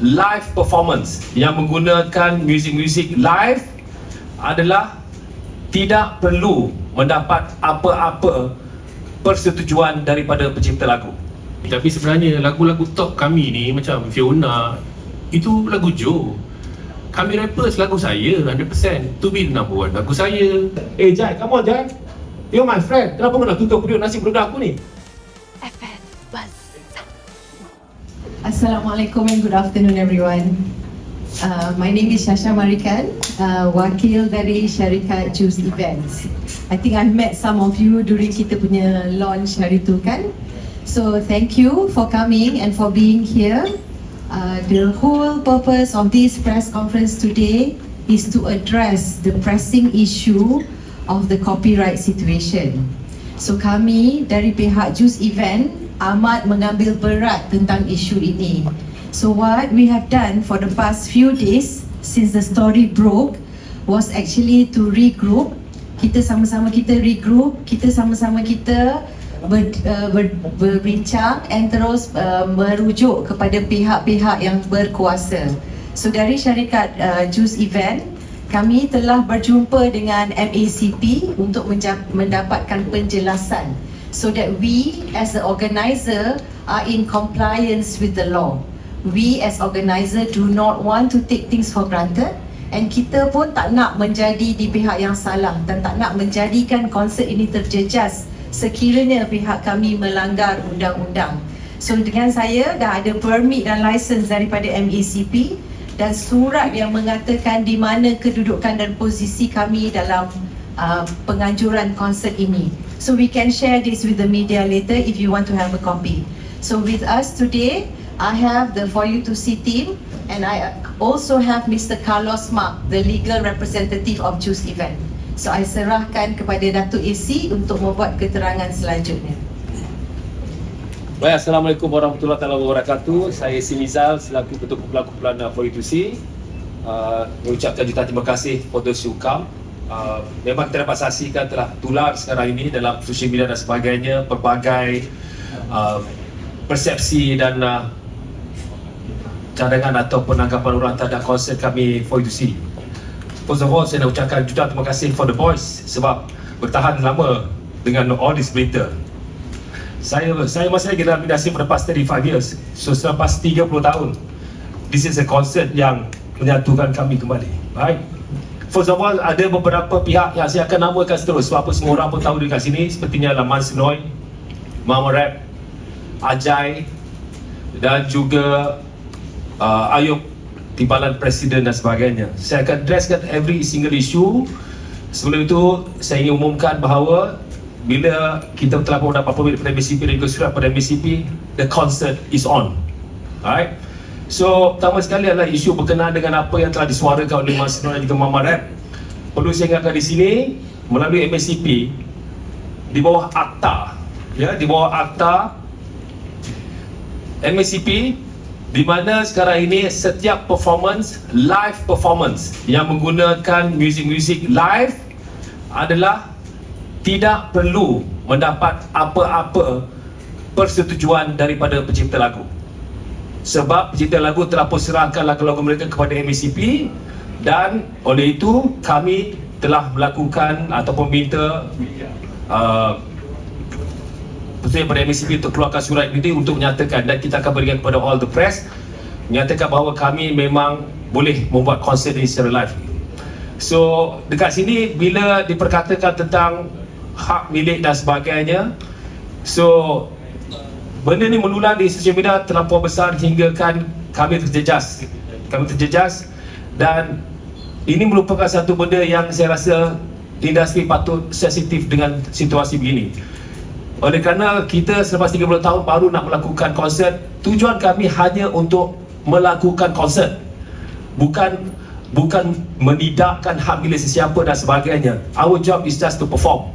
live performance yang menggunakan muzik-muzik live adalah tidak perlu mendapat apa-apa persetujuan daripada pencipta lagu. Tapi sebenarnya lagu-lagu top kami ni macam Fiona, itu lagu Joe. Kami rappers lagu saya 100%. To be number one lagu saya. Jai, come on Jai. You're my friend. Kenapa kau nak tutup periuk nasi berudah aku ni? FM Buzz. Assalamualaikum and good afternoon everyone. My name is Shasha Marikan, wakil dari syarikat Choose Events. I think I've met some of you during kita punya launch hari tu kan. So thank you for coming and for being here. The whole purpose of this press conference today is to address the pressing issue of the copyright situation. So kami dari pihak Choose Event amat mengambil berat tentang isu ini. So what we have done for the past few days since the story broke was actually to regroup. Kita sama-sama regroup, kita sama-sama berbincang and terus merujuk kepada pihak-pihak yang berkuasa. So dari syarikat Choose Event, kami telah berjumpa dengan MACP untuk mendapatkan penjelasan so that we as the organizer are in compliance with the law. We as organizer do not want to take things for granted, and kita pun tak nak menjadi di pihak yang salah dan tak nak menjadikan konsert ini terjejas sekiranya pihak kami melanggar undang-undang. So dengan saya dah ada permit dan license daripada MACP dan surat yang mengatakan di mana kedudukan dan posisi kami dalam penganjuran konsert ini. So we can share this with the media later if you want to have a copy. So with us today, I have the For You to See team, and I also have Mr. Carlos Mark, the legal representative of Choose Event. So I serahkan kepada Datuk AC untuk membuat keterangan selanjutnya. Baik, Assalamualaikum warahmatullahi wabarakatuh. Saya Sinizal selaku Ketua Kumpulan For You to See mengucapkan jutaan terima kasih for those who come. Memang kita dapat saksikan telah tular sekarang ini dalam sosial media dan sebagainya pelbagai persepsi dan cadangan atau penanggapan orang terhadap konsert kami For You to See. First of all, saya nak ucapkan jutaan terima kasih for the boys sebab bertahan lama dengan all this berita. Saya masih lagi dalam industri for the past 35 years. So selepas 30 tahun, this is a concert yang menyatukan kami kembali. Right? First of all, ada beberapa pihak yang saya akan namakan seterus sebab apa semua orang pun tahu dekat sini, sepertinya Laman Senoy, Mama Rap, Ajay dan juga Ayub, Timbalan Presiden dan sebagainya. Saya akan addresskan every single issue. Sebelum itu, saya ingin umumkan bahawa bila kita telah mendapat permit daripada MACP dan juga surat pada MACP, the concert is on. Alright. So, pertama sekali adalah isu berkenaan dengan apa yang telah disuarakan oleh Mas Nur dan juga Mama Rap. Perlu saya ingatkan di sini, melalui MACP, di bawah akta, ya, di bawah akta MACP, di mana sekarang ini setiap performance, live performance yang menggunakan muzik-muzik live adalah tidak perlu mendapat apa-apa persetujuan daripada pencipta lagu. Sebab pencipta lagu telah serahkan lagu-lagu mereka kepada MACP dan oleh itu kami telah melakukan ataupun minta pada MACP untuk keluarkan surat ini untuk menyatakan, dan kita akan berikan kepada all the press, menyatakan bahawa kami memang boleh membuat konsert ini secara live. So dekat sini bila diperkatakan tentang hak milik dan sebagainya, so benda ni menular di sosial media terlampau besar hingga kan kami terjejas dan ini merupakan satu benda yang saya rasa industri patut sensitif dengan situasi begini. Oleh kerana kita selepas 30 tahun baru nak melakukan konsert, tujuan kami hanya untuk melakukan konsert, bukan menidakkan hak milik sesiapa dan sebagainya. Our job is just to perform.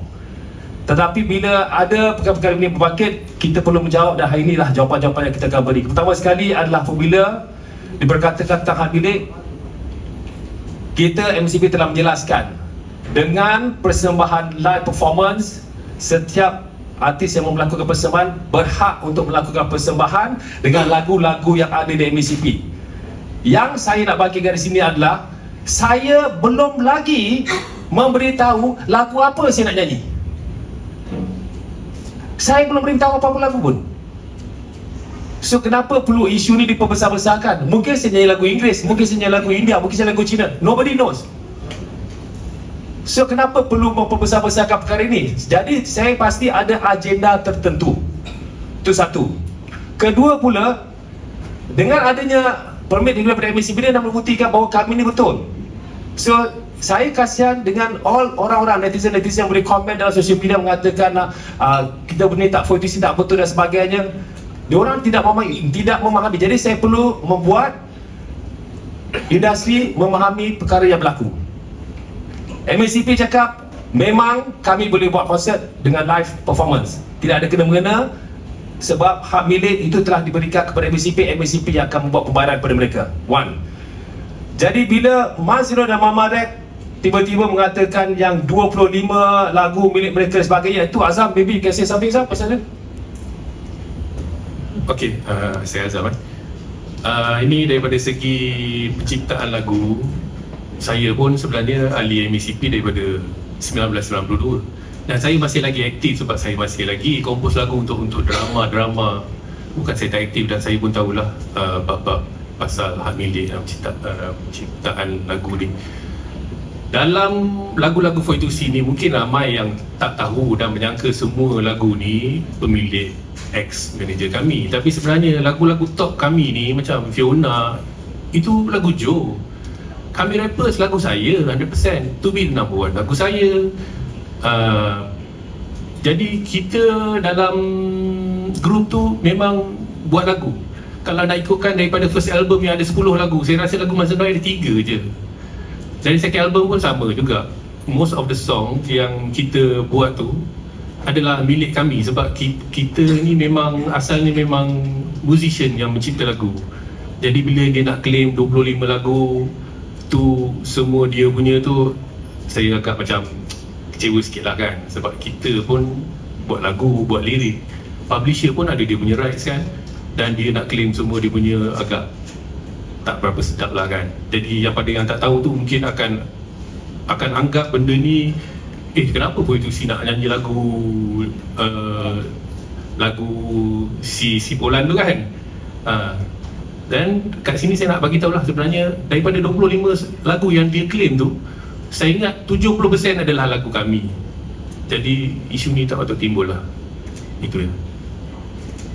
Tetapi bila ada perkara-perkara ini berbangkit, kita perlu menjawab, dan hari inilah jawapan-jawapan yang kita akan beri. Pertama sekali adalah apabila diperkatakan tentang hak milik, kita MACP telah menjelaskan dengan persembahan live performance, setiap artis yang melakukan persembahan berhak untuk melakukan persembahan dengan lagu-lagu yang ada di MACP. Yang saya nak bagi garis sini adalah saya belum lagi memberitahu lagu apa saya nak nyanyi. Saya belum beritahu apa-apa lagu pun. So kenapa perlu isu ni diperbesar-besarkan? Mungkin saya nyanyi lagu Inggeris, mungkin saya nyanyi lagu India, mungkin saya lagu Cina. Nobody knows. So kenapa perlu memperbesar-besarkan perkara ini? Jadi saya pasti ada agenda tertentu. Itu satu. Kedua pula, dengan adanya permit daripada MACP dia nak membuktikan bahawa kami ni betul. So saya kasihan dengan all orang-orang netizen-netizen yang boleh komen dalam sosial media mengatakan kita benda tak FOI2C tak betul dan sebagainya. Diorang tidak memahami. Jadi saya perlu membuat industri memahami perkara yang berlaku. MACP cakap memang kami boleh buat konsert dengan live performance, tidak ada kena-mengena, sebab hak milik itu telah diberikan kepada MACP yang akan membuat pembayaran kepada mereka. One. Jadi bila Mazino dan Mama Rek tiba-tiba mengatakan yang 25 lagu milik mereka sebagainya, itu Azam, maybe you can say something Azam pasal dia? Okey, saya Azam. Ini daripada segi penciptaan lagu, saya pun sebenarnya ahli MACP daripada 1992. Dan saya masih lagi aktif sebab saya masih lagi kompos lagu untuk drama. Bukan saya tak aktif, dan saya pun tahulah bab-bab pasal hak milik dalam penciptaan lagu ni. Dalam lagu-lagu FOI2C ni mungkin ramai yang tak tahu dan menyangka semua lagu ni pemilik ex-manager kami. Tapi sebenarnya lagu-lagu top kami ni macam Fiona, itu lagu Joe. Kami rappers lagu saya 100%. To Be The Number One lagu saya. Jadi kita dalam grup tu memang buat lagu. Kalau nak ikutkan daripada first album yang ada 10 lagu, saya rasa lagu Mazino ada 3 je. Dari second album pun sama juga. Most of the song yang kita buat tu adalah milik kami sebab kita ni memang asalnya memang musician yang mencipta lagu. Jadi bila dia nak claim 25 lagu tu semua dia punya tu, saya agak macam kecewa sikit lah kan. Sebab kita pun buat lagu, buat lirik, publisher pun ada dia punya rights kan, dan dia nak claim semua dia punya, agak tak berapa sedap lah kan. Jadi yang pada yang tak tahu tu mungkin akan anggap benda ni kenapa FOI2C nak nyanyi lagu si Polan tu kan. Dan kat sini saya nak bagi tahu lah, sebenarnya daripada 25 lagu yang dia claim tu, saya ingat 70% adalah lagu kami. Jadi isu ni tak patut timbul lah. Itu ya.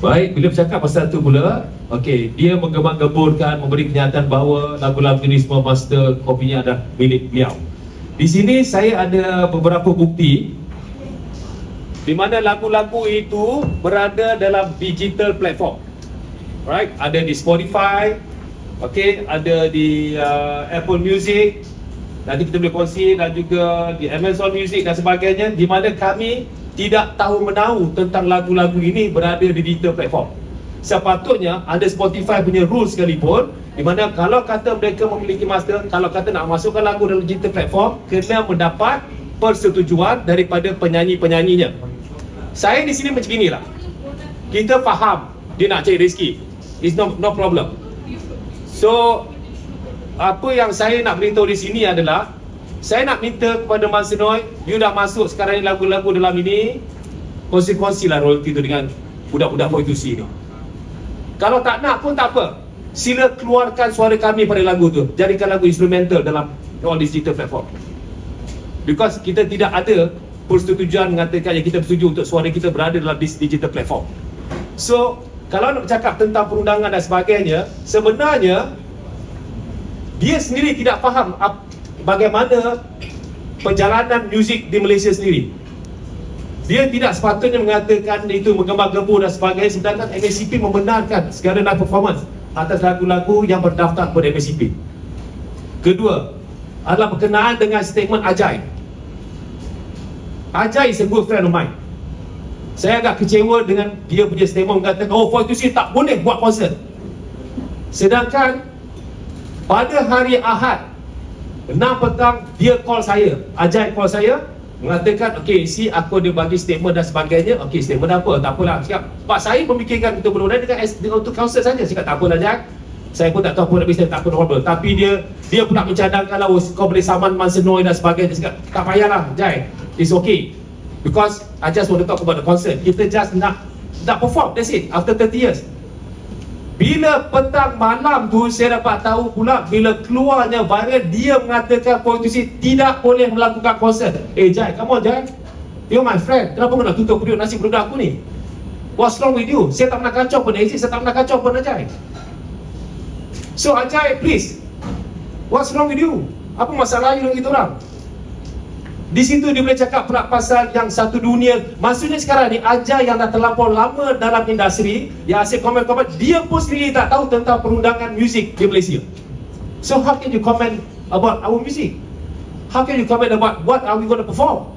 Baik, bila bercakap pasal tu pula, okey, dia menggembang-gemburkan, memberi kenyataan bahawa lagu-lagu ini semua master kopinya adalah milik beliau. Di sini saya ada beberapa bukti di mana lagu-lagu itu berada dalam digital platform. Right, ada di Spotify, okey, ada di Apple Music, nanti kita boleh kongsi, dan juga di Amazon Music dan sebagainya, di mana kami tidak tahu menahu tentang lagu-lagu ini berada di digital platform. Sepatutnya ada Spotify punya rules sekalipun, di mana kalau kata mereka memiliki master, kalau kata nak masukkan lagu dalam digital platform, kena mendapat persetujuan daripada penyanyi-penyanyinya. Saya di sini macam inilah. Kita faham dia nak cari rezeki. It's no problem. So apa yang saya nak beritahu di sini adalah, saya nak minta kepada Mazino, you dah masuk sekarang ni lagu-lagu dalam ini, kongsi-kongsilah royalty tu dengan budak-budak FOI2C ni. Kalau tak nak pun tak apa, sila keluarkan suara kami pada lagu tu, jadikan lagu instrumental dalam all digital platform. Because kita tidak ada persetujuan mengatakan yang kita bersetuju untuk suara kita berada dalam digital platform. So kalau nak bercakap tentang perundangan dan sebagainya, sebenarnya dia sendiri tidak faham bagaimana perjalanan muzik di Malaysia sendiri. Dia tidak sepatutnya mengatakan itu menggembang-gembur dan sebagainya, sedangkan MACP membenarkan segala live performance atas lagu-lagu yang berdaftar kepada MACP. Kedua adalah berkenaan dengan statement Ajai. Ajai is a good friend of mine. Saya agak kecewa dengan dia punya statement mengatakan FOI2C tak boleh buat konsert. Sedangkan pada hari Ahad 6 petang dia call saya, Ajai call saya mengatakan okey, aku dia bagi statement dan sebagainya. Okey, statement apa? Tak apalah. Cakap, Pak, saya memikirkan untuk mudah-mudahan dengan untuk konsert saja. Cakap tak apalah Ajai. Saya pun tak tahu apa nak bisnes, tak apa normal. Tapi dia pula mencadangkan lah, kau boleh saman Mansenoi dan sebagainya. Dia cakap, tak payahlah Jai, it's okay. Because I just want to talk about the concert. Kita just nak perform, that's it, after 30 years. Bila petang malam tu saya dapat tahu pula, bila keluarnya viral, dia mengatakan politisi tidak boleh melakukan konsert. Jai, come on Jai, you're my friend, kenapa kau nak tutup periuk nasi budak aku ni? What's wrong with you? Saya tak pernah kacau pun Aziz, saya tak pernah kacau pun Ajay. So Ajay, please, what's wrong with you? Apa masalah you dengan kita orang? Di situ dia boleh cakap pula pasal yang satu dunia. Maksudnya sekarang ni Ajay yang dah terlampau lama dalam industri, yang asyik komen-komen, dia pun sendiri tak tahu tentang perundangan muzik di Malaysia. So how can you comment about our music? How can you comment about what are we going to perform?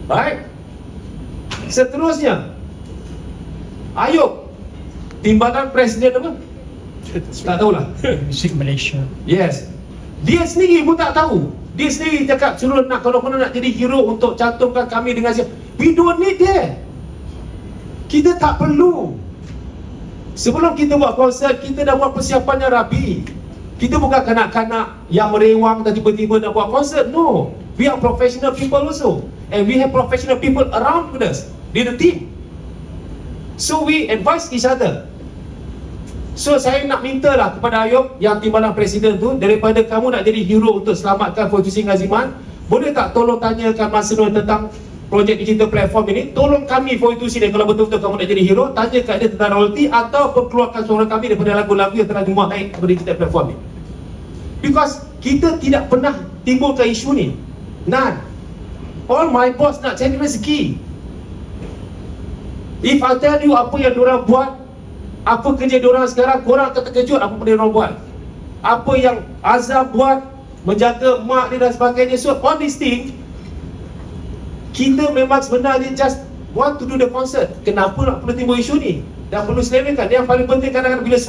Right? Seterusnya, Ayub, timbalan presiden apa? Tak tahulah. Musik Malaysia. Yes. Dia sendiri pun tak tahu. Dia sendiri cakap suruh nak, kalau kau nak jadi hero untuk cantumkan kami dengan siapa. We don't need that. Kita tak perlu. Sebelum kita buat konsert, kita dah buat persiapannya rapi. Kita bukan kanak-kanak yang merewang dan tiba-tiba nak buat konsert. No. We are professional people also. And we have professional people around with us. They're the team. So we advise each other. So saya nak minta lah kepada Ayub yang timbalan presiden tu, daripada kamu nak jadi hero untuk selamatkan Fortusi Ngaziman, boleh tak tolong tanyakan Mansenoi tentang projek digital platform ini? Tolong kami Fortusi dia, kalau betul-betul kamu nak jadi hero, tanya kat dia tentang royalty atau keluarkan suara kami daripada lagu-lagu yang telah dimuat naik kepada digital platform ni. Because kita tidak pernah timbulkan isu ni. None. All my boss nak cari rezeki. If I tell you apa yang diorang buat, apa kerja diorang sekarang, korang akan terkejut apa benda diorang buat. Apa yang Azam buat, menjaga mak dia dan sebagainya. So all these things, kita memang sebenarnya just want to do the concert. Kenapa nak perlu timbul isu ni? Dan perlu selewengkan. Yang paling penting kadang-kadang bila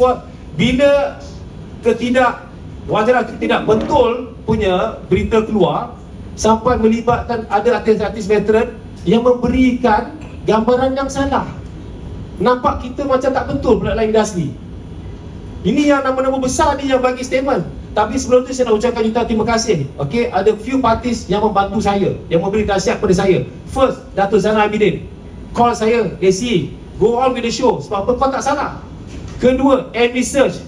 wajar tidak betul punya berita keluar, sampai melibatkan ada artis-artis veteran yang memberikan gambaran yang salah. Nampak kita macam tak betul pula dalam industri. Ini yang nama-nama besar ni yang bagi statement. Tapi sebelum tu saya nak ucapkan juta terima kasih. Okay, ada few parties yang membantu saya, yang memberi nasihat kepada saya. First, Dato' Zainal Abidin call saya, AC, go on with the show. Sebab apa? Kau tak salah. Kedua, M-Research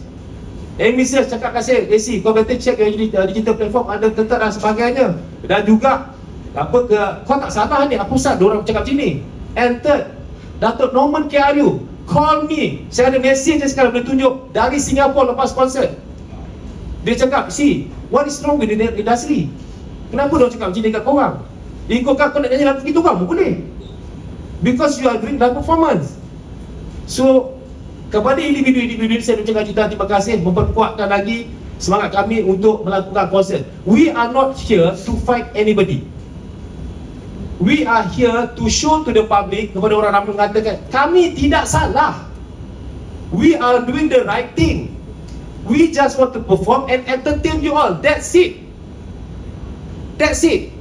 cakap kat saya, AC, kau better check yang digital platform ada ketat dan sebagainya. Dan juga kau tak salah ni, apa usah diorang cakap macam ni. And third, Dato' Norman KRU call me. Saya ada message sekarang boleh tunjuk dari Singapura lepas konsert. Dia cakap, see, what is wrong with the industry? Kenapa diorang cakap macam ni kat korang? Ikutkan kau nak nyanyi lagu gitu kamu boleh, because you are doing live performance. So kepada individu-individu saya ucapkan juta terima kasih, memperkuatkan lagi semangat kami untuk melakukan konsert. We are not here to fight anybody. We are here to show to the public, kepada orang ramai mengatakan kami tidak salah. We are doing the right thing. We just want to perform and entertain you all. That's it. That's it.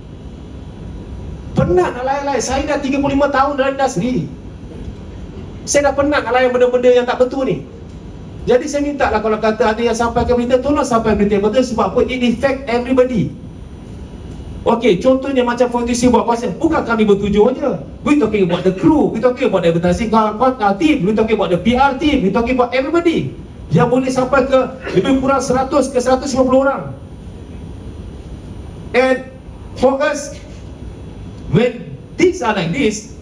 Penat nak layan-layan. Saya dah 35 tahun dalam industri. Saya dah penat nak layan benda-benda yang tak betul ni. Jadi saya minta lah, kalau kata ada yang sampaikan berita, tolong sampaikan berita yang betul. Sebab apa? It affect everybody. Okay, contohnya macam Fortusi buat konsert, bukan kami bertujuh je. We talking about the crew, we talking about the advertising team, we talking about the PR team, we talking about everybody. Yang boleh sampai ke lebih kurang 100 ke 150 orang. And for us, when things are like this,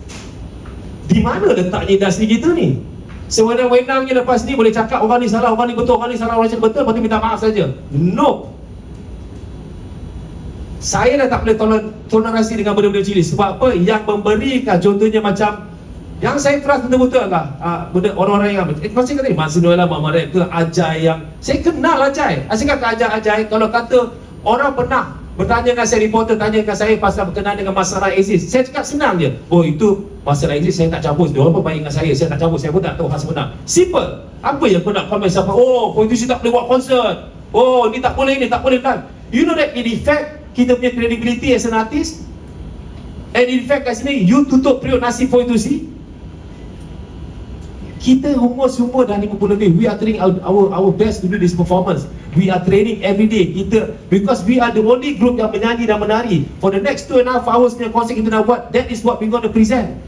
di mana letaknya industri kita ni? Sewenang-wenangnya lepas ni boleh cakap orang ni salah, orang ni betul, orang ni salah, orang ni betul, lepas tu minta maaf saja. No. Saya dah tak boleh toleransi dengan benda-benda macam ni. Sebab apa? Yang memberikan, contohnya macam yang saya trust betul-betul lah, orang-orang yang macam kata Mansenoi lah, Mak Marek ke Ajay, yang saya kenal Ajay. Saya kata Ajay, kalau kata orang pernah bertanya dengan saya, reporter tanya dengan saya pasal berkenaan dengan masalah Aziz, saya cakap senang je. Oh, itu masalah Aziz, saya tak campur. Dia orang pun baik dengan saya tak campur. Saya pun tak tahu hal sebenar. Simple. Apa yang kau nak komen siapa? Oh, politisi tak boleh buat konsert. Oh, ni tak boleh, ni tak boleh kan. You know that in effect kita punya credibility as an artist. And in fact kat sini, you tutup periuk nasi Fortusi. Kita umur semua dah 50 lebih. We are training our best to do this performance. We are training every day. Because we are the only group yang menyanyi dan menari. For the next 2.5 hours punya konsert kita nak buat, that is what we going to present.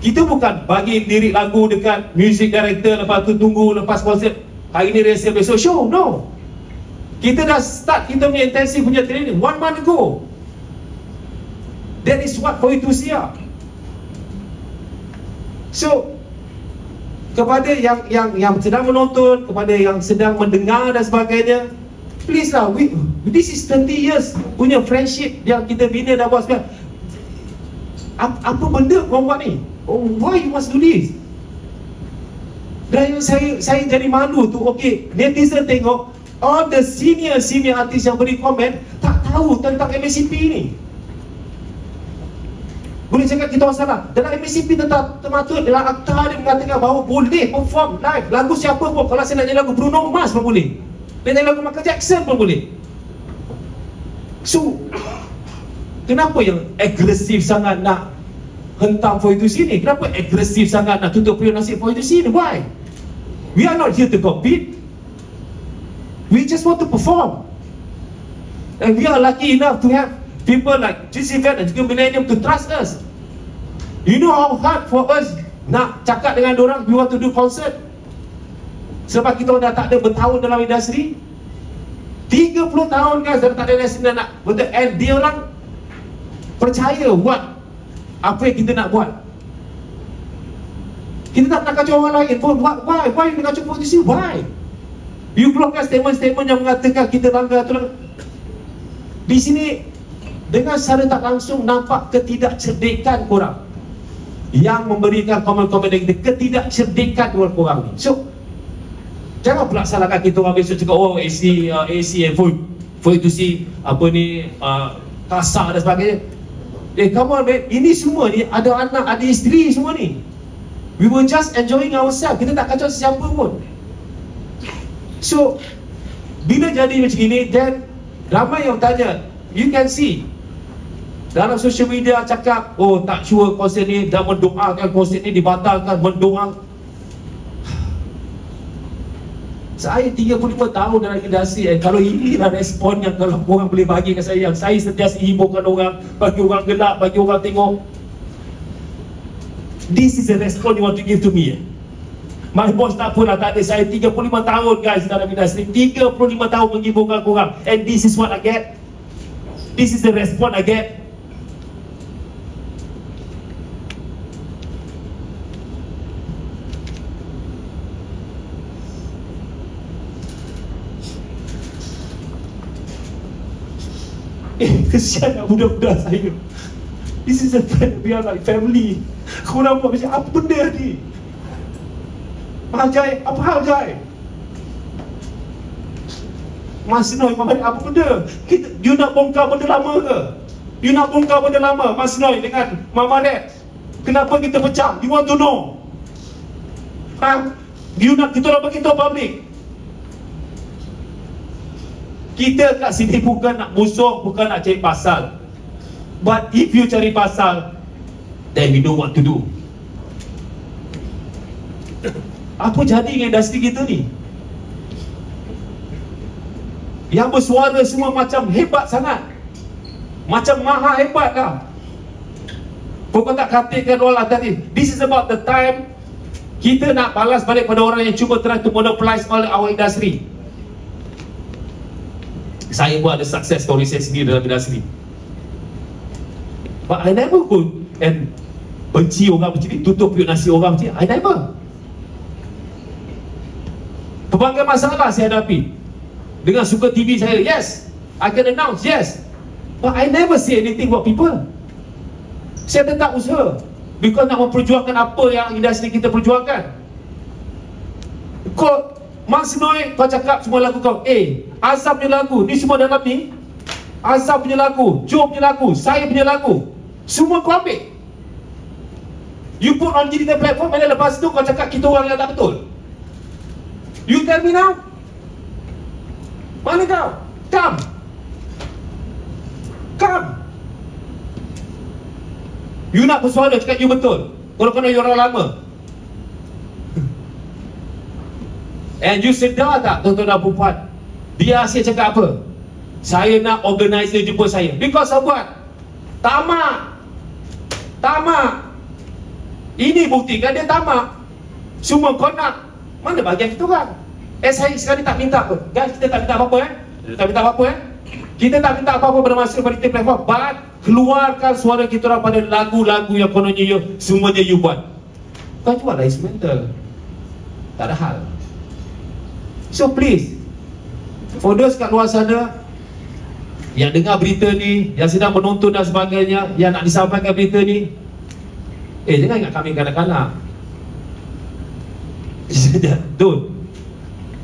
Kita bukan bagi lirik lagu dekat music director, lepas tu tunggu lepas konsert, hari ni rehearsal, besok show. No. Kita dah start kita punya intensive punya training 1 month ago. That is what for you to see. So kepada yang sedang menonton, kepada yang sedang mendengar dan sebagainya, please lah, this is 20 years punya friendship yang kita bina dan buat sekarang. Apa benda korang buat ni? Oh, why you must do this? Dan yang saya jadi malu tu, okay, netizen tengok all the senior artis yang beri komen tak tahu tentang MACP ni. Boleh cakap kita orang salah. Dalam MACP termaktub dalam akta dia mengatakan bahawa boleh perform live lagu siapa pun. Kalau saya nak nyanyi lagu Bruno Mars pun boleh, nak nyanyi lagu Michael Jackson pun boleh. So kenapa yang agresif sangat nak hentam for you to see ni? Kenapa agresif sangat nak tutup periuk nasib for you to see ni? Why? We are not here to compete. We just want to perform. And we are lucky enough to have people like Juice Event dan juga Millennium to trust us. You know how hard for us nak cakap dengan diorang, we want to do concert. Sebab kita dah tak ada bertahun dalam industri. 30 tahun guys dah tak ada industri nak betul. And diorang percaya buat apa yang kita nak buat. Kita tak nak kacau orang lain pun. Why you nak kacau posisi? Why? You keluarkan statement-statement yang mengatakan kita langgar tu. Di sini dengan secara tak langsung nampak ketidakcerdikan korang yang memberikan komen-komen kita, ketidakcerdikan korang ni. So jangan pula salahkan kita orang besok cakap oh AC and for you to see apa ni kasar dan sebagainya. Come on man, ini semua ni ada anak, ada isteri semua ni. We were just enjoying ourselves. Kita tak kacau sesiapa pun. So bila jadi macam ini, then ramai yang tanya. You can see dalam social media cakap, oh tak sure konsert ni, dah mendoakan konsert ni dibatalkan, mendoang. Saya 35 tahun dalam industri, kalau inilah respon yang kalau orang boleh bagi ke saya, yang saya sentiasa hiburkan orang, bagi orang gelak, bagi orang tengok. This is the response you want to give to me. My boss tak pun lah, tak ada. Saya 35 tahun guys dalam industri, 35 tahun menghiburkan korang, and this is what I get. This is the response I get. Kesian nak budak-budak saya. This is a friend, we are like family. Korang buat macam apa benda ni? Hal Jai, apa hal Jai? Mas Noi, apa benda? You nak bongkar benda lama ke? You nak bongkar benda lama, Mas Noi dengan Mama Red? Kenapa kita pecah? You want to know? You nak kita orang beritahu public? Kita kat sini bukan nak musuh, bukan nak cari pasal. But if you cari pasal, then we know what to do. Apa jadi dengan industri kita ni? Yang bersuara semua macam hebat sangat, macam maha hebat lah. Pokok tak katakan orang tadi. This is about the time kita nak balas balik pada orang yang cuba try to monopolize all our industry. Saya buat ada success story saya sendiri dalam industri, but I never go and benci orang macam ni, tutup periuk nasi orang macam ni. I never. Pelbagai masalah saya hadapi dengan suka TV saya, yes, I can announce, yes, but I never say anything about people. Saya tetap usaha because nak memperjuangkan apa yang industri kita perjuangkan. Kau Mas Noi, kau cakap semua lagu kau, Azam punya lagu, ni semua dalam ni Azam punya lagu, Joe punya lagu, saya punya lagu, semua kau ambil. You put on digital platform, and lepas tu kau cakap kita orang yang tak betul. You tell me now. Mana kau? Come. You nak bersuara cakap you betul. Kalau kena you orang lama. And you sedar tak tuan-tuan dan puan, dia asyik cakap apa? Saya nak organizer jumpa saya. Because of what? Tamak. Ini buktikan dia tamak. Semua kau nak. Mana bahagian kita orang? Saya sekali tak minta apa. Guys, kita tak minta apa-apa Tak minta apa-apa Kita tak minta apa-apa pada masa quality platform. But keluarkan suara kita orang pada lagu-lagu yang kononnya semuanya you buat. Kau jual lah instrumental, tak ada hal. So please, for those kat luar sana yang dengar berita ni, yang sedang menonton dan sebagainya, yang nak disampaikan berita ni, jangan ingat kami kanak-kanak. Don't.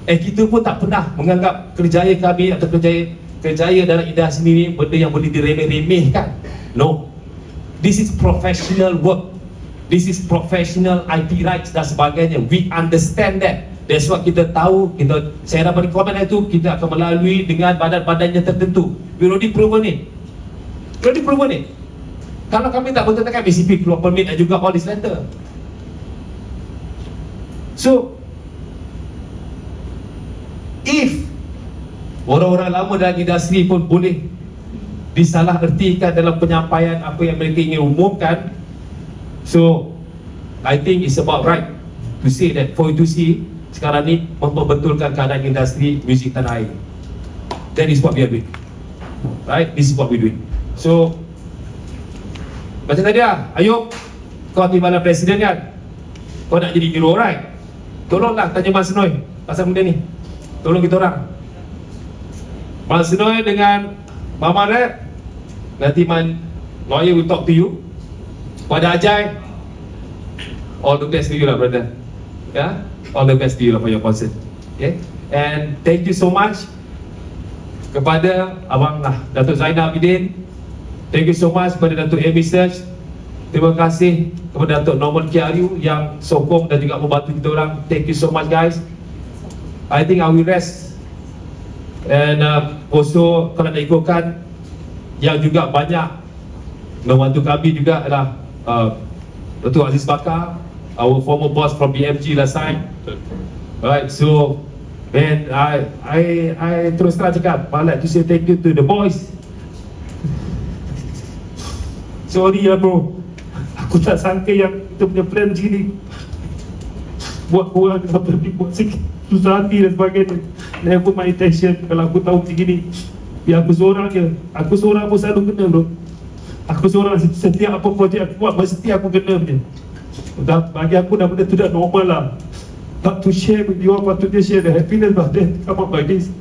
Kita pun tak pernah menganggap kerjaya kami atau kerjaya dalam industri ni benda yang boleh diremeh-remehkan. No. This is professional work. This is professional IP rights dan sebagainya. We understand that. That's why kita tahu, saya dapat komen itu, kita akan melalui dengan badan-badannya tertentu. We already proven it. Kalau kami tak betul-betul kan BCP keluar permit dan juga all this letter. So if orang-orang lama dalam industri pun boleh disalah ertikan dalam penyampaian apa yang mereka ingin umumkan, so I think it's about right to say that Foy2C sekarang ni memperbetulkan keadaan industri muzik tanah air. That is what we are doing. Right? This is what we doing. So macam tadi Ayub, kau timbalan presiden kan? Kau nak jadi hero, right? Tolonglah tanya Mas Noi pasal benda ni. Tolong kita orang. Mas Noi dengan Mama Rep, nanti man lawyer will talk to you. Pada Ajay, all the best to you lah, brother. Yeah, all the best to you lah for your concert. Okay, and thank you so much kepada Abang Datuk Zainal Abidin. Thank you so much kepada Datuk Amy Search. Terima kasih kepada Datuk Norman Kiaryu yang sokong dan juga membantu kita orang. Thank you so much guys. I think I will rest. And also kalau nak ikutkan, yang juga banyak membantu kami juga adalah Datuk Aziz Bakar, our former boss from BMG last time. Alright, so man, I terus terang cakap, I like to say thank you to the boys. Sorry ya bro, aku tak sangka yang kita punya plan macam ni. Buat korang sampai buat sikit susah hati dan sebagainya. Never my intention. Kalau aku tahu macam ni, biar aku seorang je. Aku seorang pun selalu kena bro. Aku seorang, setiap apa projek aku buat, mesti aku kena punya. Bagi aku dah benda tu dah normal lah. But to share with you all, patutnya share the happiness, but then come up like this.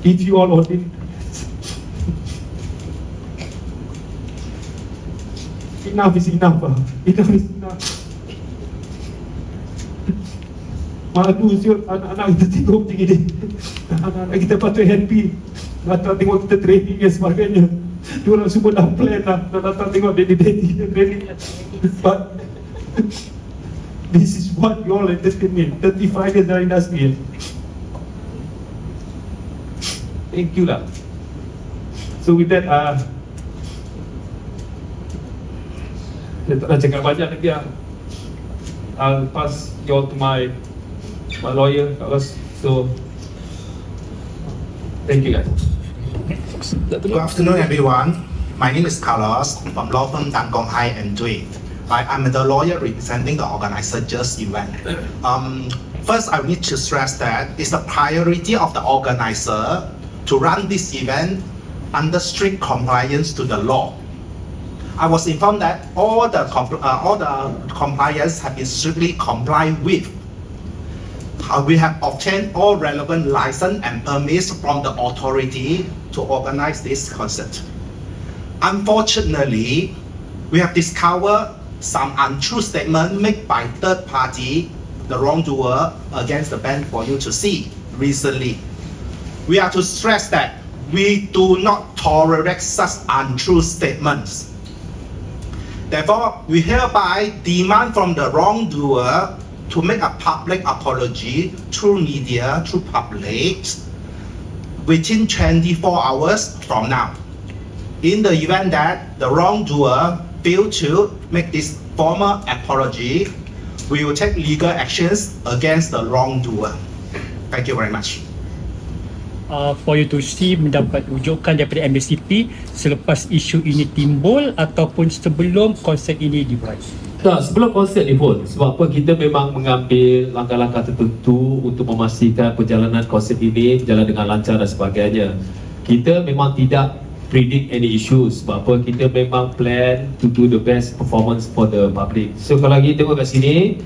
If you all want it. Enough is enough lah. Enough is enough. Malu siut anak-anak kita tengok macam ni. Anak-anak kita patut happy. Datang tengok kita training dan sebagainya. Diorang semua dah plan lah. Dah datang tengok daddy-daddy training. But this is what you all entertain. 35 years dalam industri. Thank you lah. So with that, saya tak nak cakap banyak lagi lah. I'll pass you all to my lawyer, so thank you guys. Good afternoon everyone. My name is Carlos from law firm Tan Kong Hai and Dui. I'm the lawyer representing the organizer Just Event. First, I need to stress that it's the priority of the organizer to run this event under strict compliance to the law. I was informed that all the compliance have been strictly complied with. We have obtained all relevant license and permits from the authority to organize this concert. Unfortunately, we have discovered some untrue statement made by third party, the wrongdoer, against the band for you to see recently. We are to stress that we do not tolerate such untrue statements. Therefore, we hereby demand from the wrongdoer to make a public apology through media, through public, within 24 hours from now. In the event that the wrongdoer failed to make this formal apology, we will take legal actions against the wrongdoer. Thank you very much. For you to see mendapat rujukan daripada MACP selepas isu ini timbul ataupun sebelum konsert ini dibuat? Tak, sebelum konsert ni pun, sebab apa kita memang mengambil langkah-langkah tertentu untuk memastikan perjalanan konsert ini berjalan dengan lancar dan sebagainya. Kita memang tidak predict any issues, sebab apa kita memang plan to do the best performance for the public. So kalau lagi tengok kat sini,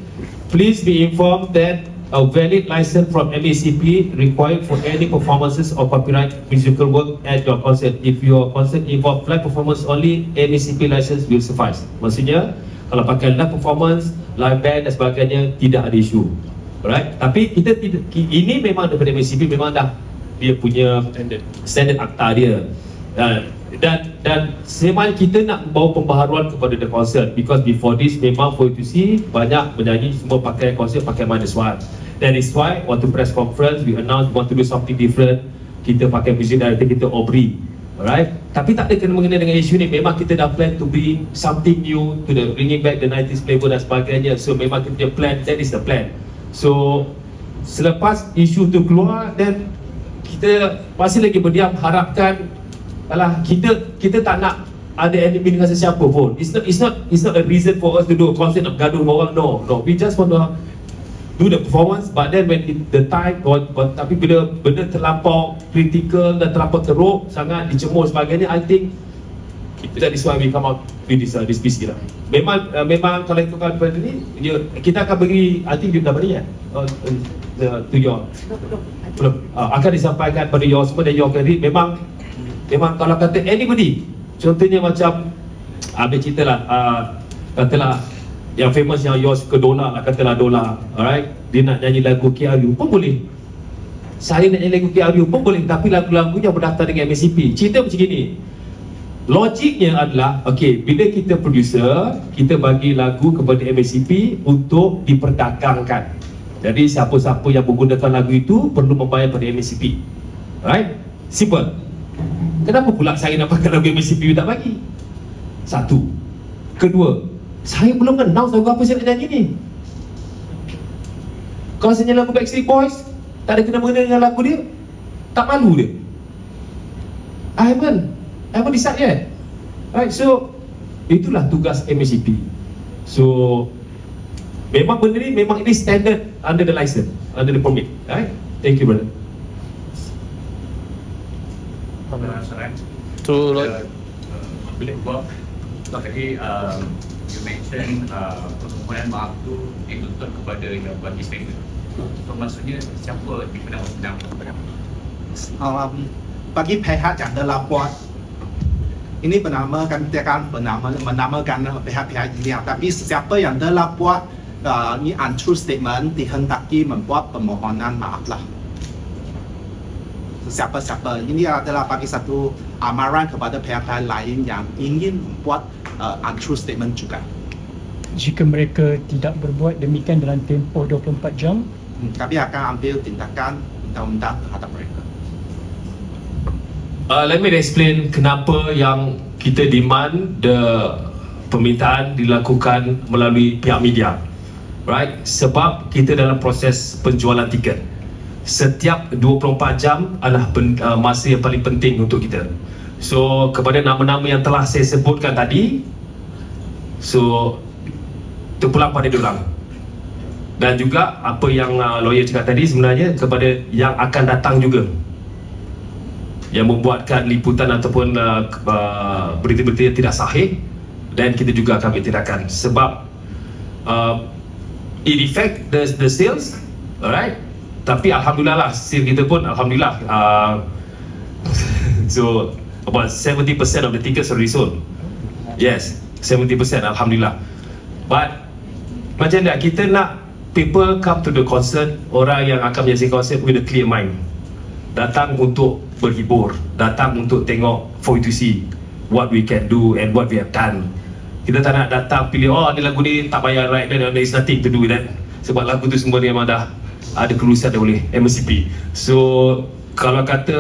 please be informed that a valid license from MACP required for any performances or copyright musical work at your concert. If your concert involve live performance only, MACP license will suffice. Maksudnya, kalau pakai live performance, live band dan sebagainya, tidak ada isu. Alright? Tapi kita tidak, ini memang daripada MACP memang dah dia punya standard akta dia. Dan sebenarnya kita nak bawa pembaharuan kepada the concert, because before this memang for you to see banyak penyanyi semua pakai concert pakai -1. That is why waktu press conference we announce we want to do something different. Kita pakai music director kita Aubrey. Alright? Tapi tak ada kena mengenai dengan isu ni. Memang kita dah plan to bring something new to the bringing back the 90s flavor dan sebagainya. So memang kita plan, that is the plan. So selepas isu tu keluar, then kita masih lagi berdiam harapkan alah kita tak nak ada enemy dengan sesiapa pun. It's not a reason for us to do a concert of gaduh orang. No, we just want to do the performance, but then when the time tapi bila benda terlampau kritikal dan terlampau teruk sangat dicemur sebagainya, I think that is why we come out with this PC lah. Memang kalau ikutkan pada ni kita akan bagi, I think you dah beri to your belum akan disampaikan pada your semua dan your can read. Memang kalau kata anybody, contohnya macam ambil cerita lah, katalah yang famous yang yours ke Dola lah, katalah Dola, alright, dia nak nyanyi lagu KRU pun boleh, saya nak nyanyi lagu KRU pun boleh, tapi lagu-lagu yang berdaftar dengan MACP. Cerita macam gini, logiknya adalah, okay, bila kita producer, kita bagi lagu kepada MACP untuk diperdagangkan. Jadi siapa-siapa yang menggunakan lagu itu perlu membayar pada MACP. Alright, simple. Kenapa pula saya nak pakai lagu MACP tak bagi? Satu. Kedua, saya belum announce lagu apa saya nak nyanyi ni. Kalau saya nyanyi lagu Backstreet Boys, tak ada kena-mengena dengan lagu dia, tak malu dia. I haven't decide yet. Right, so itulah tugas MACP. So memang benda ni memang ini standard under the license, under the permit. Right? Thank you, brother. So boleh buat tadi you mention permohonan maaf tu dituntut kepada yang bagi statement. So maksudnya siapa di penang kepada bagi pihak yang telah buat ini menamakan pihak-pihak ini, tapi siapa yang telah buat ini untrue statement dihendaki membuat permohonan maaf lah. Siapa-siapa ini adalah bagi satu amaran kepada pihak-pihak lain yang ingin membuat untrue statement juga. Jika mereka tidak berbuat demikian dalam tempoh 24 jam, kami akan ambil tindakan undang-undang terhadap mereka. Let me explain kenapa yang kita demand permintaan dilakukan melalui pihak media. Right? Sebab kita dalam proses penjualan tiket. Setiap 24 jam adalah masa yang paling penting untuk kita. So kepada nama-nama yang telah saya sebutkan tadi, so terpulang pada diorang. Dan juga apa yang lawyer cakap tadi, sebenarnya kepada yang akan datang juga, yang membuatkan liputan ataupun berita-berita yang tidak sahih, dan kita juga akan ambil tindakan. Sebab it affect the sales, alright. Tapi alhamdulillah lah, sale kita pun alhamdulillah so about 70% of the tickets are resold. Yes, 70% alhamdulillah. But macam mana kita nak people come to the concert, orang yang akan menyaksikan concert with a clear mind, datang untuk berhibur, datang untuk tengok, for you to see what we can do and what we have done. Kita tak nak datang pilih, oh ni lagu ni tak bayar right, then there is nothing to do with that. Sebab lagu tu semua ni memang dah ada kelulusan oleh MACP. So kalau kata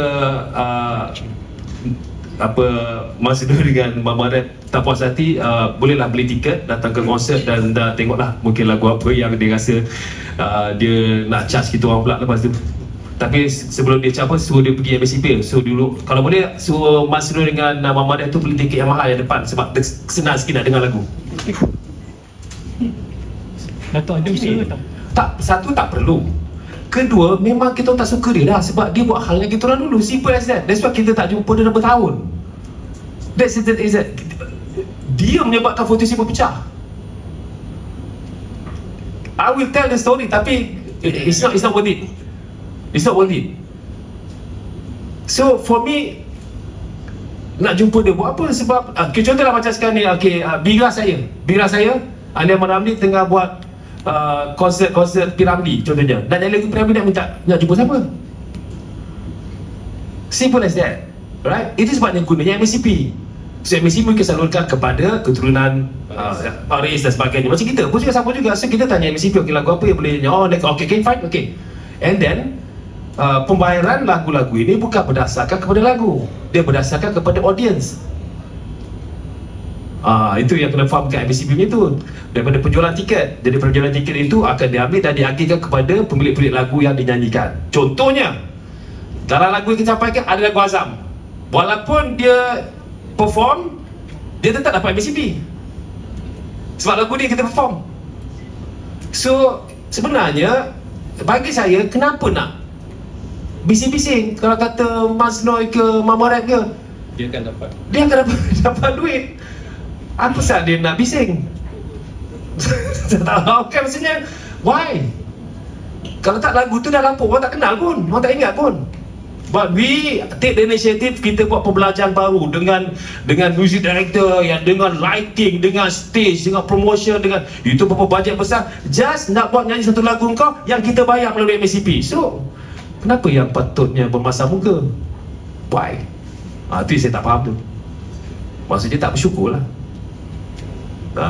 apa Mas Nur dengan Mama Rap tak puas hati, bolehlah beli tiket, datang ke konsert dan tengoklah mungkin lagu apa yang dia rasa dia nak charge kita orang pula lepas tu. Tapi sebelum dia capai, suruh dia pergi MSCP. So dulu, kalau boleh, suruh Mas Nur dengan Mama Rap tu beli tiket yang mahal yang depan sebab senang sikit nak dengar lagu. Datuk ada usaha tak? Tak, satu tak perlu. Kedua, memang kita tak suka dia dah sebab dia buat hal yang kita orang dulu. Simple as that. That's why kita tak jumpa dia berapa tahun. That's it, is that. Dia menyebabkan Fortune berpecah. I will tell the story tapi it's not worth it. It's not worth it. So for me, nak jumpa dia buat apa? Sebab contohlah macam sekarang ni, Bira saya Alia Maramli tengah buat konsert Piramli contohnya. Nak nyanyi lagu Piramli, nak jumpa siapa? Simple as that, right? Itu sebabnya gunanya MSCP. So MSCP mungkin salurkan kepada keturunan Paris dan sebagainya. Macam kita pun juga sama juga. So kita tanya MSCP, okay, lagu apa yang boleh nyanyi? Okay, fine, okay. And then pembayaran lagu-lagu ini bukan berdasarkan kepada lagu, dia berdasarkan kepada audience. Itu yang kena fahamkan MSCP itu. Daripada penjualan tiket, jadi penjualan tiket itu akan diambil dan diagihkan kepada pemilik-pemilik lagu yang dinyanyikan. Contohnya, dalam lagu yang kita sampaikan ada lagu Azam, walaupun dia perform, dia tetap dapat MSCP sebab lagu dia kita perform. So sebenarnya bagi saya, kenapa nak bising-bising? Kalau kata Mas Noi ke Mama Rap ke, dia akan dapat duit. Apa sebab dia nak bising? Tak tahu kan maksudnya. Why? Kalau tak lagu tu dah lampu, orang tak kenal pun, orang tak ingat pun. But we take the initiative, kita buat pembelajaran baru dengan music director, yang dengan lighting, dengan stage, dengan promotion, dengan itu berapa bajet besar, just nak buat nyanyi satu lagu kau yang kita bayar melalui MSCP. So kenapa yang patutnya bermasam muka? Why? Itu yang saya tak faham tu. Maksudnya tak bersyukur lah.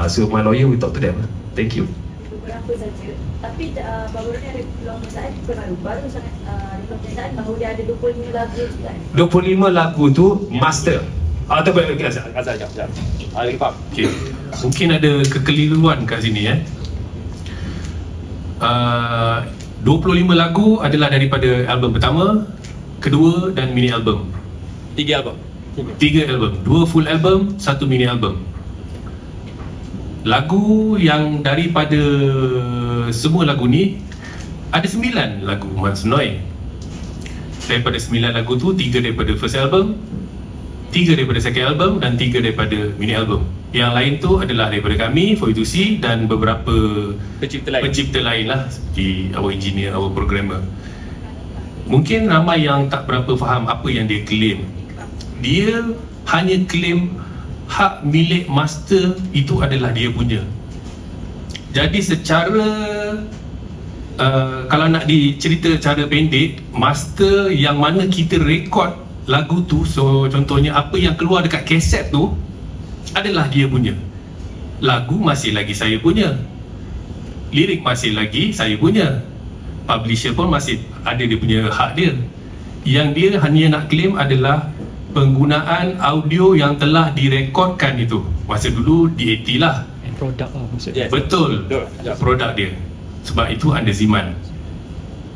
So my lawyer, we talk to them. Thank you. Beberapa saja. Tapi baru ni ada peluang penyertaan, baru sangat ada peluang penyertaan bahawa dia ada 25 lagu kan? 25 lagu tu master. Tak boleh, Azhar, sekejap. Lagi faham? Okay. Mungkin ada kekeliruan kat sini 25 lagu adalah daripada album pertama, kedua dan mini album. 3 album. 3 album, 2 full album, 1 mini album. Lagu yang daripada semua lagu ni ada 9 lagu Mas Noi. Daripada 9 lagu tu, 3 daripada first album, 3 daripada second album dan 3 daripada mini album. Yang lain tu adalah daripada kami, For You To See, dan beberapa pencipta lain lah, seperti our engineer, our programmer. Mungkin ramai yang tak berapa faham apa yang dia claim. Dia hanya claim hak milik master itu adalah dia punya. Jadi secara kalau nak dicerita cara pendek, master yang mana kita rekod lagu tu, so contohnya apa yang keluar dekat kaset tu adalah dia punya. Lagu masih lagi saya punya, lirik masih lagi saya punya, publisher pun masih ada dia punya hak dia. Yang dia hanya nak claim adalah penggunaan audio yang telah direkodkan itu. Masa dulu DAT lah, produk lah maksudnya. Betul, produk dia. Sebab itu under Ziman.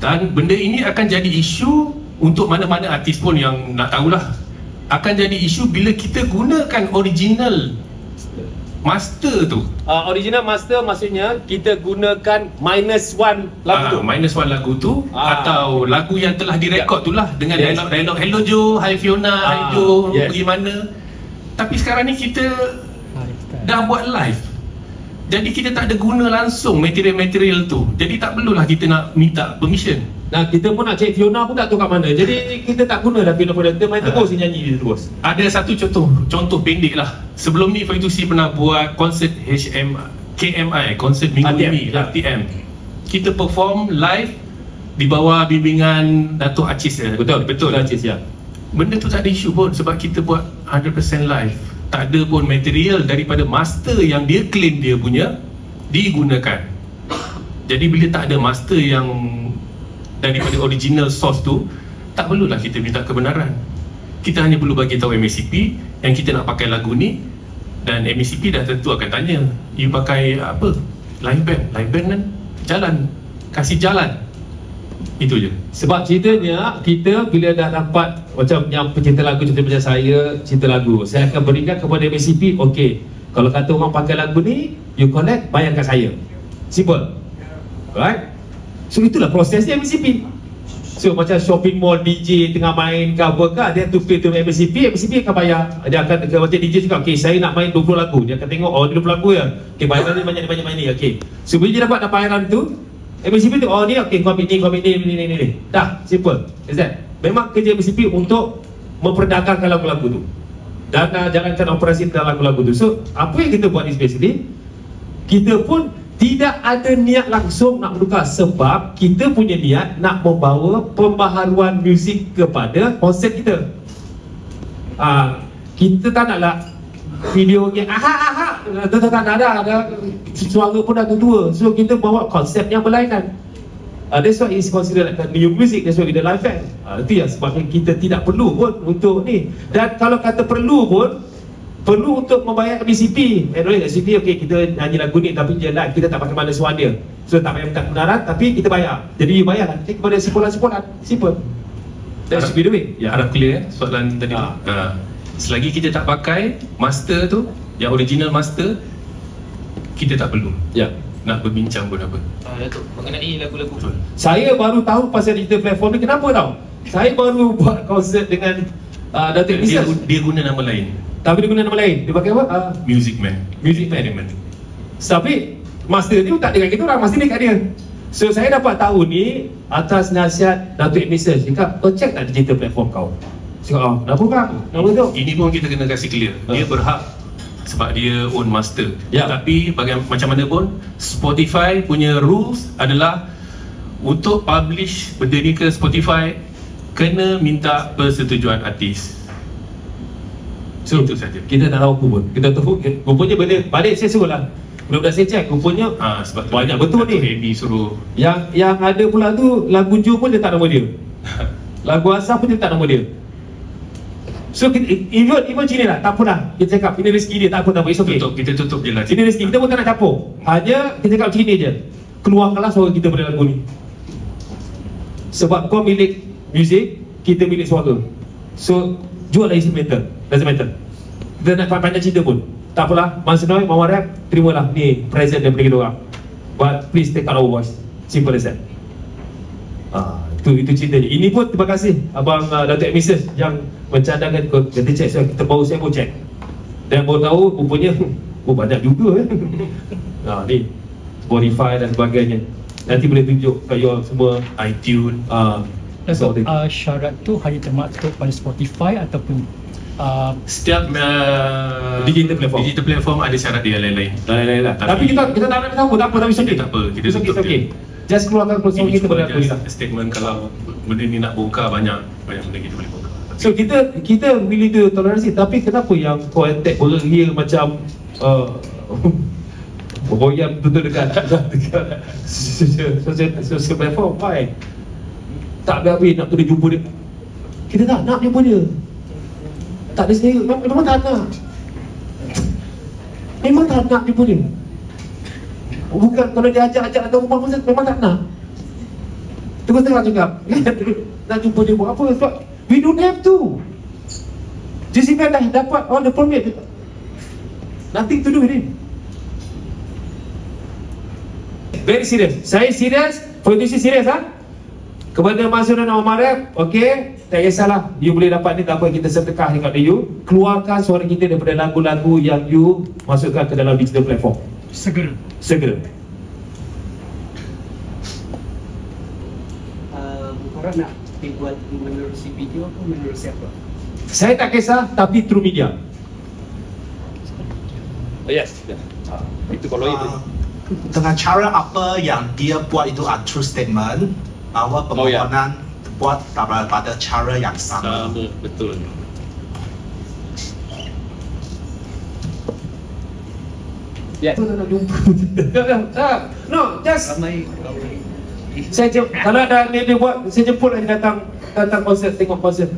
Dan benda ini akan jadi isu untuk mana-mana artis pun yang nak tahulah. Akan jadi isu bila kita gunakan original master tu. Original master maksudnya kita gunakan -1 lagu tu. -1 lagu tu atau lagu yang telah direkod tu lah dengan dialog hello Joe, hi Fiona, hi Joe, pergi mana. Tapi sekarang ni kita dah buat live. Jadi kita tak ada guna langsung material-material tu. Jadi tak perlulah kita nak minta permission. Nah, kita pun nak cek Fiona pun tak tahu kat mana. Jadi kita tak guna dah Fiona. Dia main terus nyanyi terus. Ada satu contoh pendek lah. Sebelum ni For You To See pernah buat konsert KMI, konsert minggu ini, RTM. Kita perform live di bawah bimbingan Datuk Aziz. Betul Aziz ya. Benda tu tak ada isu pun sebab kita buat 100% live. Tak ada pun material daripada master yang dia claim dia punya digunakan. Jadi bila tak ada master yang daripada original source tu, tak perlulah kita minta kebenaran. Kita hanya perlu bagi tahu MACP yang kita nak pakai lagu ni, dan MACP dah tentu akan tanya, you pakai apa? Live band kan jalan, kasih jalan. Itu je. Sebab ceritanya kita bila dah dapat macam yang pencipta lagu, contoh macam saya cinta lagu, saya akan berikan kepada MACP, okey, kalau kata orang pakai lagu ni, you collect, bayarkan saya. Simple. Right? So itulah prosesnya MACP. So macam shopping mall DJ tengah main ke apa ke, dia tu pay to MACP akan bayar. Dia akan macam DJ cakap, okey saya nak main 20 lagu. Dia akan tengok, oh 20 lagu ya. Okey bayaran ni banyak main ni. Okey. So bila dia dapat bayaran tu, MACP tu, oh ni okey kau ambil ni. Dah, simple. Is that? Memang kerja MACP untuk memperdagangkan lagu-lagu tu dan jalankan operasi dalam lagu-lagu tu. So apa yang kita buat ni basically, kita pun tidak ada niat langsung nak bertukar, sebab kita punya niat nak membawa pembaharuan muzik kepada konsep kita. Kita tak naklah video yang tak ada suara pun dah tua. So kita bawa konsep yang berlainan. That's why it's considered like new music. That's why kita live band. Itu yang sebabnya kita tidak perlu pun untuk ni. Dan kalau kata perlu pun, perlu untuk membayar MACP. MACP okey kita nyanyi lagu ni tapi je live, kita tak pakai mana suara dia. So tak payah minta kebenaran tapi kita bayar. Jadi you bayar lah kepada simpulan-simpulan. Simple. That should be the way. Ya, harap clear soalan tadi. Selagi kita tak pakai master tu, yang original master, kita tak perlu nak berbincang pun apa. Datuk, mengenai lagu-lagu tu, saya baru tahu pasal digital platform ni. Kenapa tau? Saya baru buat konsert dengan Datuk Misas. Dia guna nama lain. Tapi dia guna nama lain. Dia pakai apa? Music Man. Tapi master ni tak dekat kita orang, master dekat dia. So saya dapat tahu ni atas nasihat Datuk Misas. Dia cakap, kau check tak digital platform kau? Saya cakap, kenapa bang? Nama tu? Ini pun kita kena kasih clear. Dia berhak sebab dia own master. Tapi macam mana pun, Spotify punya rules adalah untuk publish benda ni ke Spotify, kena minta persetujuan artis. So itu saja. Kita tak tahu apa pun. Kita tahu rupanya benda balik saya suruh lah. Budak-budak saya check rupanya sebab banyak betul ni. Baby suruh. Yang ada pula tu lagu Ju pun dia tak nama dia. Lagu Azhar pun dia tak nama dia. So even sini lah, tak apalah. Kita cakap ini rezeki dia, tak apa, it's okay. Kita tutup je lah. Ini rezeki, kita pun tak nak campur. Hanya kita cakap macam ni je, keluarkanlah suara kita pada lagu ni. Sebab kau milik muzik, kita milik suara. So jual lah instrumental, doesn't matter. Kita nak panjang cerita pun tak apalah. Mas Noi, Mama Rap, terimalah ni present daripada kita orang. But please take out our voice. Simple as that. Itu ceritanya. Ini pun terima kasih Abang Datuk Misas yang mencadangkan kita check. So, kita baru saya pun check dan baru tahu rupanya banyak juga ni Spotify dan sebagainya. Nanti boleh tunjuk kat you all semua iTunes. Syarat tu hanya termaktub pada Spotify ataupun setiap digital platform ada syarat dia lain-lain lah. Tapi kita tak nak tahu tak apa, tapi sakit tak apa, kita tutup je. Just keluarkan peluang kita pada aku lah. Statement kalau benda ni nak bongkar, banyak benda kita boleh bongkar. So kita willing to toleransi. Tapi kenapa yang kau attack beria macam berboyang betul dekat social platform? Why? Tak habis nak kena jumpa dia. Kita tak nak jumpa dia. Tak ada sendiri, memang tak nak. Memang tak nak jumpa dia. Bukan kalau dia ajak datang rumah pun memang tak nak. Terus terang cakap nak jumpa dia buat apa? Sebab we don't have to. JC dah dapat all the permit. Nothing to do with it. Very serious. Saya serius, producer serius kepada Mas Nur dan Omar Rap. Okay, tak kisahlah, you boleh dapat ni tak apa, kita sedekah dekat you. Keluarkan suara kita daripada lagu-lagu yang you masukkan ke dalam digital platform. Segera. Korang nak dibuat menerusi video atau menurut siapa? Saya tak kisah, tapi through media. Yes. Itu kalau itu. Dengan cara apa yang dia buat itu true statement, bahwa permohonan buat pada cara yang sama. Betul. Yes. No, just saya kalau ada dia buat, saya jemput dia datang konsert, tengok konsert.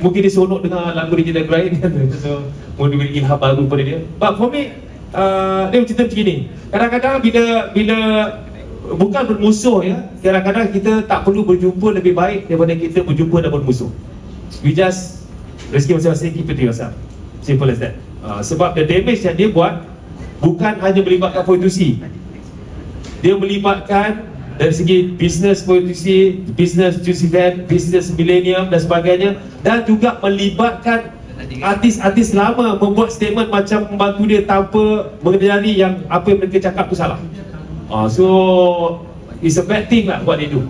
mungkin dia seronok dengan lagu dia lain kan. So mungkin beri ilham baru pada dia. But for me, dia cerita macam ni. Kadang-kadang bila bukan bermusuh ya, kadang-kadang kita tak perlu berjumpa lebih baik daripada kita berjumpa dan bermusuh. We just rezeki masing-masing, keep it to yourself. Simple as that. Sebab the damage yang dia buat bukan hanya melibatkan prostitusi. Dia melibatkan dari segi bisnes prostitusi, bisnes juice event, bisnes millennium dan sebagainya, dan juga melibatkan artis-artis lama membuat statement macam membantu dia tanpa mengenali yang apa yang mereka cakap tu salah. So it's a bad thing lah what they do.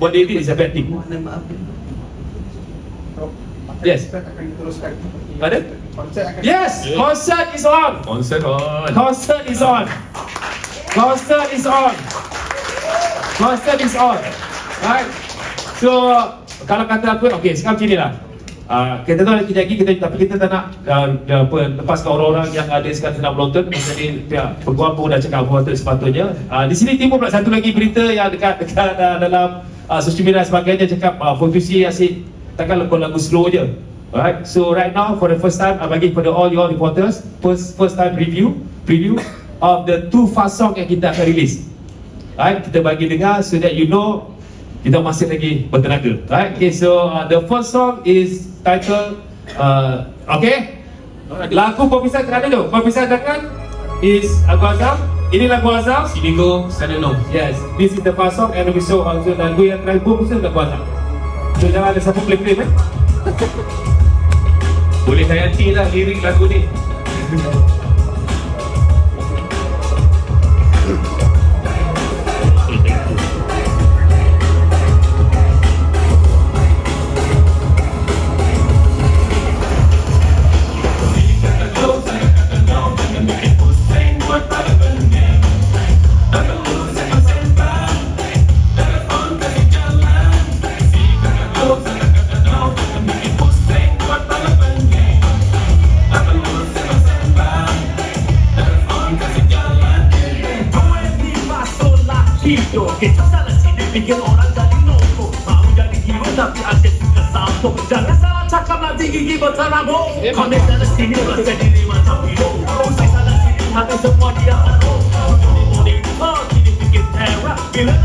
What they did is a bad thing. Yes. Ada? Yes, concert is on. Concert on. Concert is on. Concert is on. Concert is on. Right. So kalau kata apa, okay, sekarang macam ni lah. Kita tahu lagi tapi kita tak nak lepaskan orang-orang yang ada sekarang nak menonton. Jadi pihak peguam pun dah cakap apa sepatutnya. Di sini timbul pula satu lagi berita yang dekat dalam social media dan sebagainya, cakap prostitusi asyik takkan lagu slow je. Alright, so right now for the first time, bagi kepada all your reporters, first time preview of the 2 fast song yang kita akan release. Alright, kita bagi dengar so that you know kita masih lagi bertenaga. Alright, okay, so the first song is titled okay, lagu Perpisahan kerana tu, Perpisahan Jangan is lagu Azam. Ini lagu Azam, Sinigo Sanano. yes, this is the fast song and we show also lagu yang terakhir pun mesti lagu Azam. So jangan ada siapa play Boleh hayati lah lirik lagu ni. Kita salah sini bikin orang jadi nongko. Mau jadi hero tapi asyik suka salto. Jangan salah cakap nanti gigi berterabung. Kami salah sini rasa diri macam hero. Usai salah sini hati semua dia taruh. Kini bikin teror. Bila